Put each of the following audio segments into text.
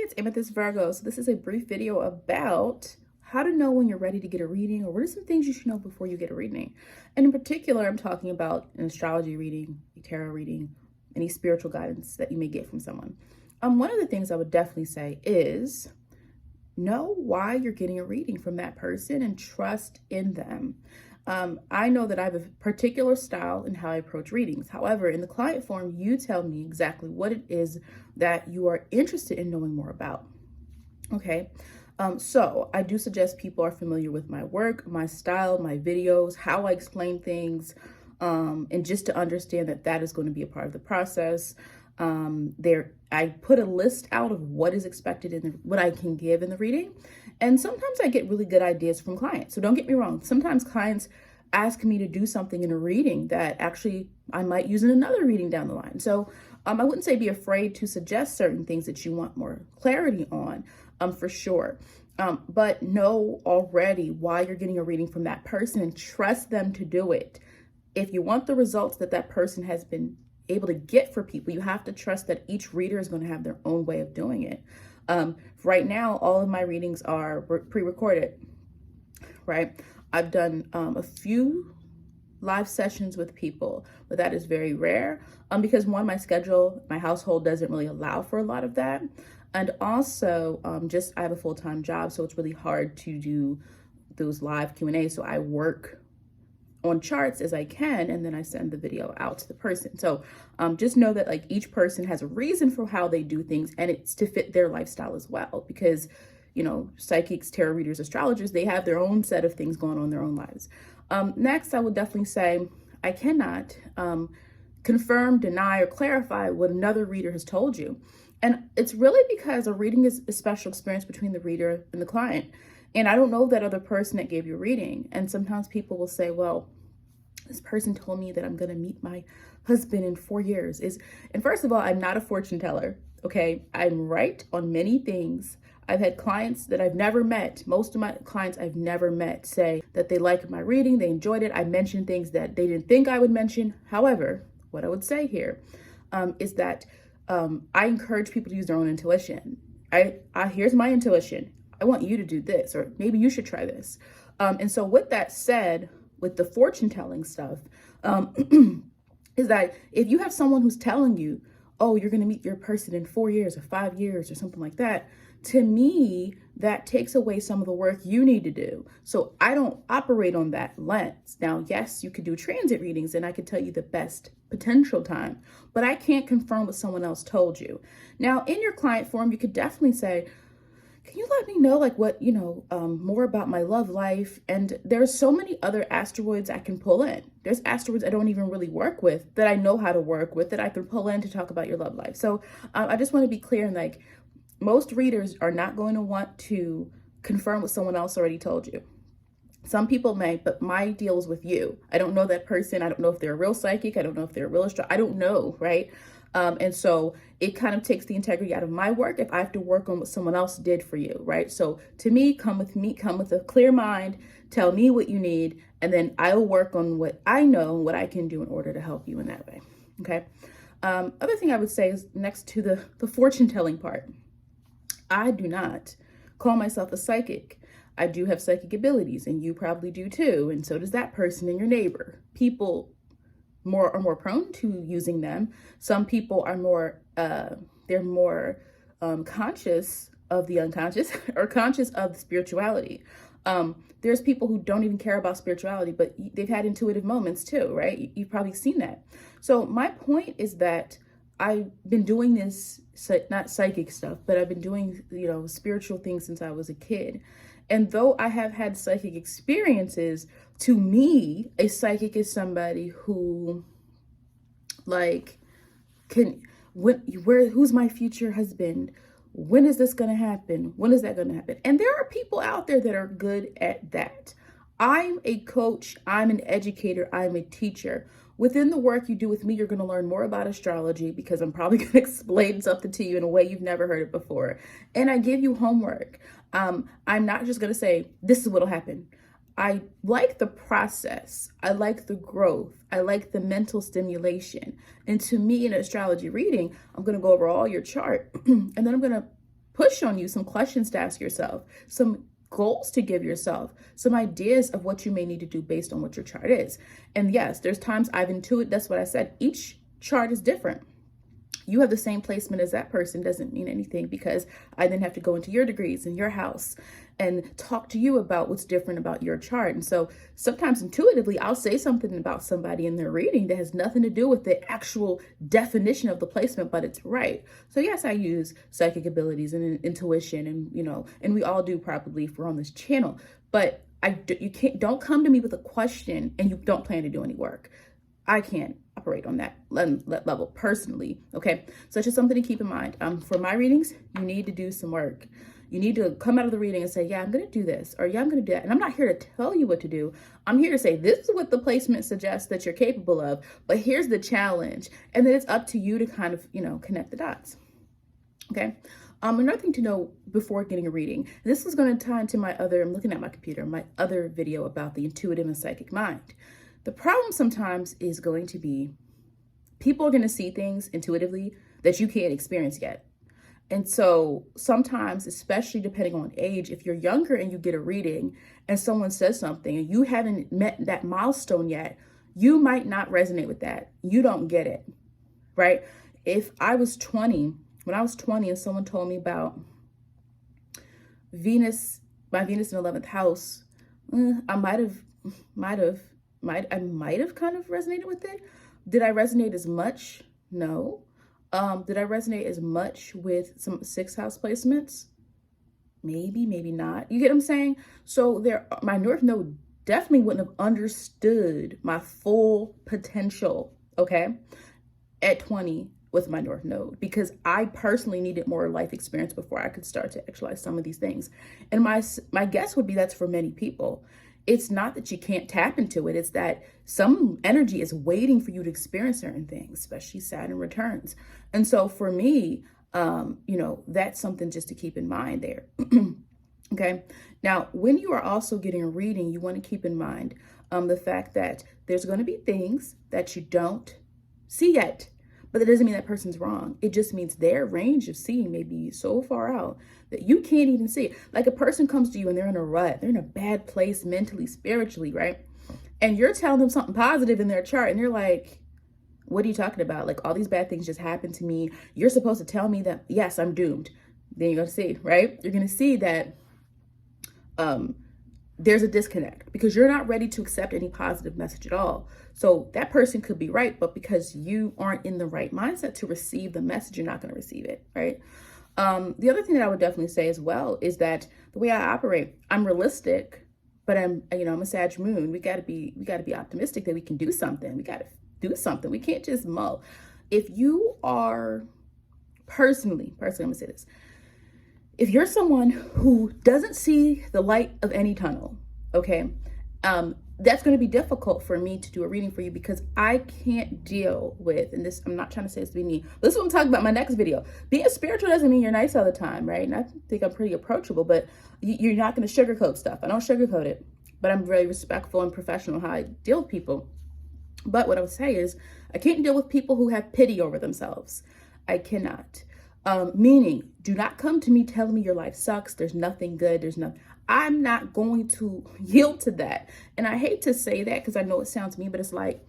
it's Amethyst Virgo. So this is a brief video about how to know when you're ready to get a reading, or what are some things you should know before you get a reading. And in particular, I'm talking about an astrology reading, a tarot reading, any spiritual guidance that you may get from someone. One of the things I would definitely say is know why you're getting a reading from that person and trust in them. I know that I have a particular style in how I approach readings. However, in the client form, you tell me exactly what it is that you are interested in knowing more about. Okay. So I do suggest people are familiar with my work, my style, my videos, how I explain things, and just to understand that that is going to be a part of the process. I put a list out of what is expected in what I can give in the reading. And sometimes I get really good ideas from clients. So don't get me wrong. Sometimes clients ask me to do something in a reading that actually I might use in another reading down the line. So I wouldn't say be afraid to suggest certain things that you want more clarity on, for sure. But know already why you're getting a reading from that person and trust them to do it. If you want the results that that person has been able to get for people, you have to trust that each reader is going to have their own way of doing it. Right now, all of my readings are pre-recorded, right? I've done a few live sessions with people, but that is very rare because one, my schedule, my household doesn't really allow for a lot of that. And also I have a full-time job, so it's really hard to do those live Q&A. So I work on charts as I can, and then I send the video out to the person. So just know that like each person has a reason for how they do things, and it's to fit their lifestyle as well, because psychics, tarot readers, astrologers, they have their own set of things going on in their own lives. Next, I would definitely say I cannot confirm, deny, or clarify what another reader has told you. And it's really because a reading is a special experience between the reader and the client. And I don't know that other person that gave you a reading. And sometimes people will say, well, this person told me that I'm going to meet my husband in 4 years. And first of all, I'm not a fortune teller. Okay. I'm right on many things. I've had clients that I've never met. Most of my clients I've never met say that they liked my reading. They enjoyed it. I mentioned things that they didn't think I would mention. However, what I would say here is that I encourage people to use their own intuition. Here's my intuition. I want you to do this, or maybe you should try this. And so with that said, with the fortune telling stuff, is that if you have someone who's telling you, oh, you're going to meet your person in 4 years or 5 years or something like that, to me, that takes away some of the work you need to do. So I don't operate on that lens. Now, yes, you could do transit readings and I could tell you the best potential time, but I can't confirm what someone else told you. Now, in your client form, you could definitely say, can you let me know like what, more about my love life? And there's so many other asteroids I can pull in. There's asteroids I don't even really work with that I know how to work with that I can pull in to talk about your love life. So I just want to be clear, and like most readers are not going to want to confirm what someone else already told you. Some people may, but my deal is with you. I don't know that person. I don't know if they're a real psychic. I don't know if they're a real astrologer. I don't know, right? And so it kind of takes the integrity out of my work if I have to work on what someone else did for you, right? So to me, come with a clear mind, tell me what you need, and then I will work on what I know, what I can do in order to help you in that way, okay? Other thing I would say is next to the fortune telling part, I do not call myself a psychic. I do have psychic abilities, and you probably do too, and so does that person and your neighbor. People are more prone to using them. Some people are more conscious of the unconscious or conscious of spirituality. There's people who don't even care about spirituality, but they've had intuitive moments too, right? You've probably seen that. So my point is that I've been doing this, not psychic stuff, but I've been doing, spiritual things since I was a kid. And though I have had psychic experiences, to me, a psychic is somebody who who's my future husband? When is this going to happen? When is that going to happen? And there are people out there that are good at that. I'm a coach. I'm an educator. I'm a teacher. Within the work you do with me, you're going to learn more about astrology because I'm probably going to explain something to you in a way you've never heard it before. And I give you homework. I'm not just going to say, this is what'll happen. I like the process. I like the growth. I like the mental stimulation. And to me, in an astrology reading, I'm going to go over all your chart and then I'm going to push on you, some questions to ask yourself, some goals to give yourself, some ideas of what you may need to do based on what your chart is. And yes, there's times I've intuited, that's what I said, each chart is different. You have the same placement as that person doesn't mean anything, because I then have to go into your degrees and your house and talk to you about what's different about your chart. And so sometimes intuitively, I'll say something about somebody in their reading that has nothing to do with the actual definition of the placement, but it's right. So yes, I use psychic abilities and intuition, and and we all do probably if we're on this channel, but don't come to me with a question and you don't plan to do any work. I can't operate on that level personally. Okay, so it's just something to keep in mind. For my readings, you need to do some work. You need to come out of the reading and say, yeah, I'm going to do this, or yeah, I'm going to do that. And I'm not here to tell you what to do. I'm here to say, this is what the placement suggests that you're capable of, but here's the challenge. And then it's up to you to kind of, connect the dots. Okay. Another thing to know before getting a reading, this is going to tie into I'm looking at my computer, my other video about the intuitive and psychic mind. The problem sometimes is going to be people are going to see things intuitively that you can't experience yet. And so sometimes, especially depending on age, if you're younger and you get a reading and someone says something and you haven't met that milestone yet, you might not resonate with that. You don't get it, right? If I was 20, when I was 20 and someone told me about my Venus in 11th house, I might have kind of resonated with it. Did I resonate as much? No. Did I resonate as much with some 6th house placements? Maybe, maybe not. You get what I'm saying? So my North Node definitely wouldn't have understood my full potential, okay, at 20 with my North Node, because I personally needed more life experience before I could start to actualize some of these things. And my guess would be that's for many people. It's not that you can't tap into it. It's that some energy is waiting for you to experience certain things, especially Saturn returns. And so for me, that's something just to keep in mind there. Okay. Now, when you are also getting a reading, you want to keep in mind the fact that there's going to be things that you don't see yet. But that doesn't mean that person's wrong. It just means their range of seeing may be so far out that you can't even see it. Like a person comes to you and they're in a rut. They're in a bad place mentally, spiritually, right? And you're telling them something positive in their chart and they're like, what are you talking about? Like, all these bad things just happened to me. You're supposed to tell me that, yes, I'm doomed. Then you're going to see, right? You're going to see that there's a disconnect because you're not ready to accept any positive message at all. So that person could be right, but because you aren't in the right mindset to receive the message, you're not going to receive it, right? The other thing that I would definitely say as well is that the way I operate, I'm realistic, but I'm a Sag moon. We got to be optimistic that we can do something. We got to do something. We can't just mull. If you are personally, I'm going to say this. If you're someone who doesn't see the light of any tunnel, okay, that's going to be difficult for me to do a reading for you because I can't deal with, and this, I'm not trying to say this to be me. This is what I'm talking about in my next video. Being spiritual doesn't mean you're nice all the time, right? And I think I'm pretty approachable, but you're not going to sugarcoat stuff. I don't sugarcoat it, but I'm very respectful and professional how I deal with people. But what I would say is I can't deal with people who have pity over themselves. I cannot. Meaning, do not come to me telling me your life sucks. There's nothing good. I'm not going to yield to that. And I hate to say that because I know it sounds mean, but it's like,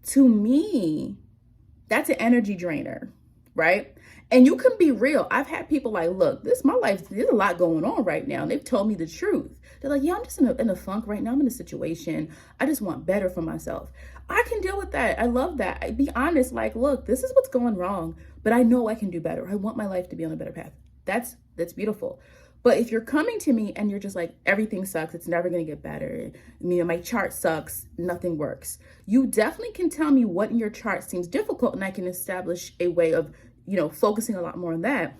to me, that's an energy drainer, right? And you can be real. I've had people like, look, my life, there's a lot going on right now. And they've told me the truth. They're like, yeah, I'm just in a funk right now. I'm in a situation. I just want better for myself. I can deal with that. I love that. I be honest, like, look, this is what's going wrong, but I know I can do better. I want my life to be on a better path. That's beautiful. But if you're coming to me and you're just like, everything sucks, it's never going to get better, my chart sucks, nothing works, you definitely can tell me what in your chart seems difficult and I can establish a way of, focusing a lot more on that.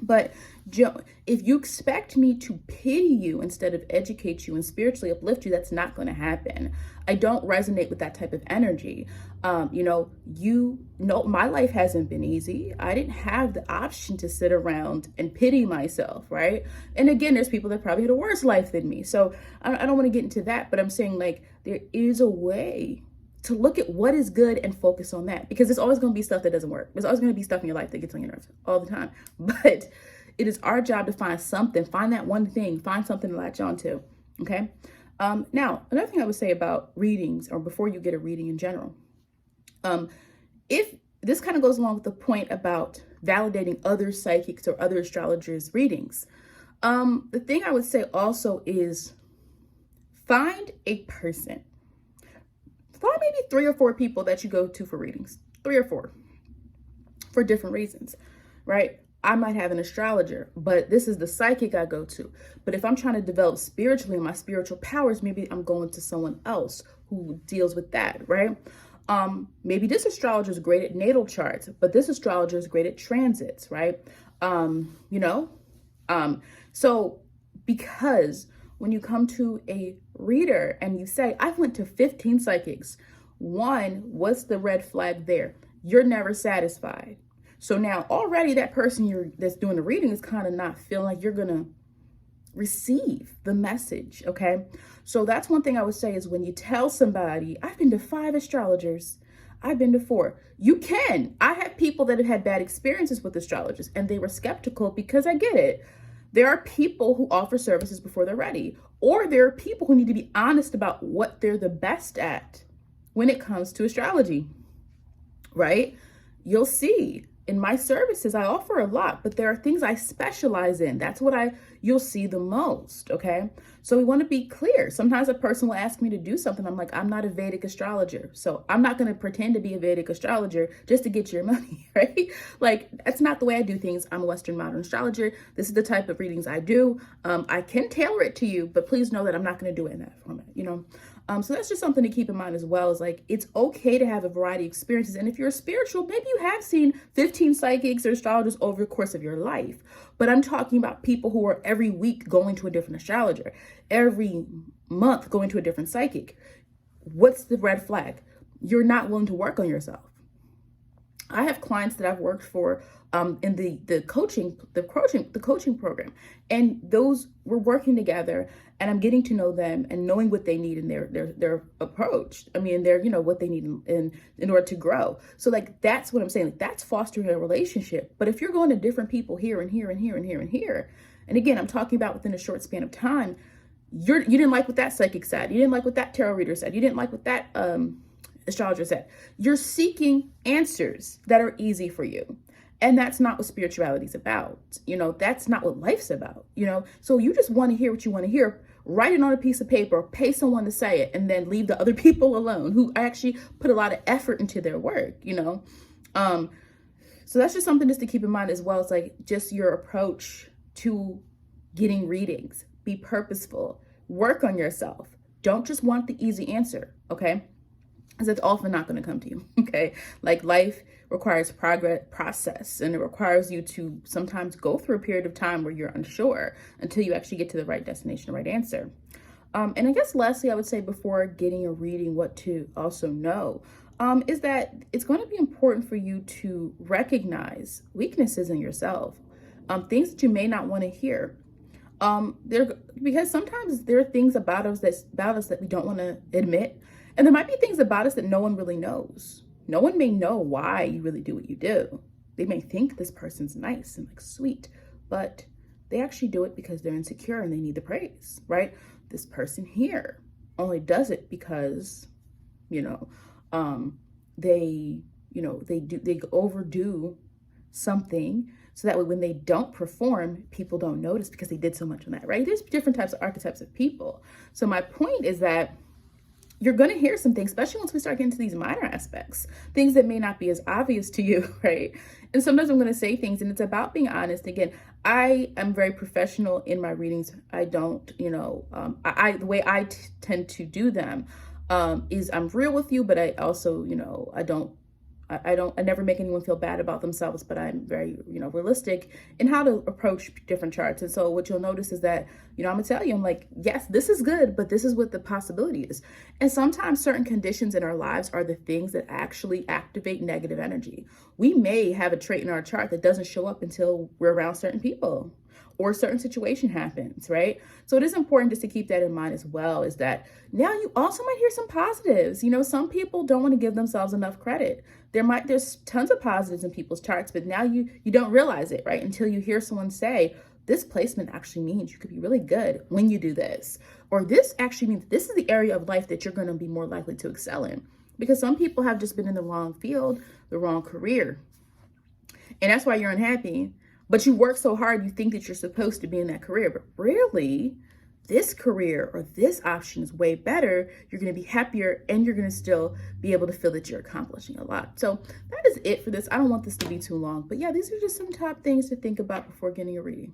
But if you expect me to pity you instead of educate you and spiritually uplift you, that's not going to happen. I don't resonate with that type of energy. My life hasn't been easy. I didn't have the option to sit around and pity myself, right? And again, there's people that probably had a worse life than me. So I don't want to get into that, but I'm saying like there is a way to look at what is good and focus on that, because there's always going to be stuff that doesn't work. There's always going to be stuff in your life that gets on your nerves all the time. But It is our job to find something, find that one thing, find something to latch on to. Okay. Now, another thing I would say about readings, or before you get a reading in general, if this kind of goes along with the point about validating other psychics or other astrologers' readings, the thing I would say also is find a person. Find maybe 3 or 4 people that you go to for readings, 3 or 4, for different reasons, right? I might have an astrologer, but this is the psychic I go to. But if I'm trying to develop spiritually and my spiritual powers, maybe I'm going to someone else who deals with that, right? Maybe this astrologer is great at natal charts, but this astrologer is great at transits, right? So because when you come to a reader and you say, I went to 15 psychics, one, what's the red flag there? You're never satisfied. So now already that person that's doing the reading is kind of not feeling like you're going to receive the message. Okay. So that's one thing I would say is when you tell somebody, I've been to 5 astrologers, I've been to 4, you can. I have people that have had bad experiences with astrologers and they were skeptical because I get it. There are people who offer services before they're ready, or there are people who need to be honest about what they're the best at when it comes to astrology, right? You'll see in my services, I offer a lot, but there are things I specialize in. That's what you'll see the most, okay? So we want to be clear. Sometimes a person will ask me to do something. I'm like, I'm not a Vedic astrologer. So I'm not going to pretend to be a Vedic astrologer just to get your money, right? Like, that's not the way I do things. I'm a Western modern astrologer. This is the type of readings I do. I can tailor it to you, but please know that I'm not going to do it in that format, you know? So that's just something to keep in mind as well, is like, it's okay to have a variety of experiences. And if you're spiritual, maybe you have seen 15 psychics or astrologers over the course of your life. But I'm talking about people who are every week going to a different astrologer, every month going to a different psychic. What's the red flag? You're not willing to work on yourself. I have clients that I've worked for in the coaching program, and those we're working together, and I'm getting to know them and knowing what they need in their approach. I mean, what they need in order to grow. So like, that's what I'm saying. Like, that's fostering a relationship. But if you're going to different people here and here and here and here and here, and again, I'm talking about within a short span of time, you didn't like what that psychic said, you didn't like what that tarot reader said, you didn't like what that astrologer said. You're seeking answers that are easy for you. And that's not what spirituality is about. That's not what life's about, So you just want to hear what you want to hear, write it on a piece of paper, pay someone to say it, and then leave the other people alone who actually put a lot of effort into their work, So that's just something just to keep in mind as well. It's like, just your approach to getting readings. Be purposeful. Work on yourself. Don't just want the easy answer, okay? Because it's often not going to come to you, okay? Like, life requires process, and it requires you to sometimes go through a period of time where you're unsure until you actually get to the right destination, the right answer. And I guess lastly, I would say before getting a reading, what to also know is that it's going to be important for you to recognize weaknesses in yourself, things that you may not want to hear. Because sometimes there are things about us that we don't want to admit. And there might be things about us that no one really knows. No one may know why you really do what you do. They may think this person's nice and like sweet, but they actually do it because they're insecure and they need the praise, right? This person here only does it because, they overdo something, so that way when they don't perform, people don't notice because they did so much on that, right? There's different types of archetypes of people. So my point is that you're going to hear some things, especially once we start getting to these minor aspects, things that may not be as obvious to you, right? And sometimes I'm going to say things, and it's about being honest. Again, I am very professional in my readings. I don't, the way I tend to do them is I'm real with you, but I also, I never make anyone feel bad about themselves, but I'm very, realistic in how to approach different charts. And so what you'll notice is that, I'm gonna tell you, I'm like, yes, this is good, but this is what the possibility is. And sometimes certain conditions in our lives are the things that actually activate negative energy. We may have a trait in our chart that doesn't show up until we're around certain people. or a certain situation happens, right? So it is important just to keep that in mind as well, is that now you also might hear some positives. You know, some people don't want to give themselves enough credit. There's tons of positives in people's charts, but now you don't realize it, right? Until you hear someone say, this placement actually means you could be really good when you do this. Or this actually means this is the area of life that you're going to be more likely to excel in. Because some people have just been in the wrong field, the wrong career. And that's why you're unhappy. But you work so hard, you think that you're supposed to be in that career. But really, this career or this option is way better. You're going to be happier and you're going to still be able to feel that you're accomplishing a lot. So that is it for this. I don't want this to be too long. But yeah, these are just some top things to think about before getting a reading.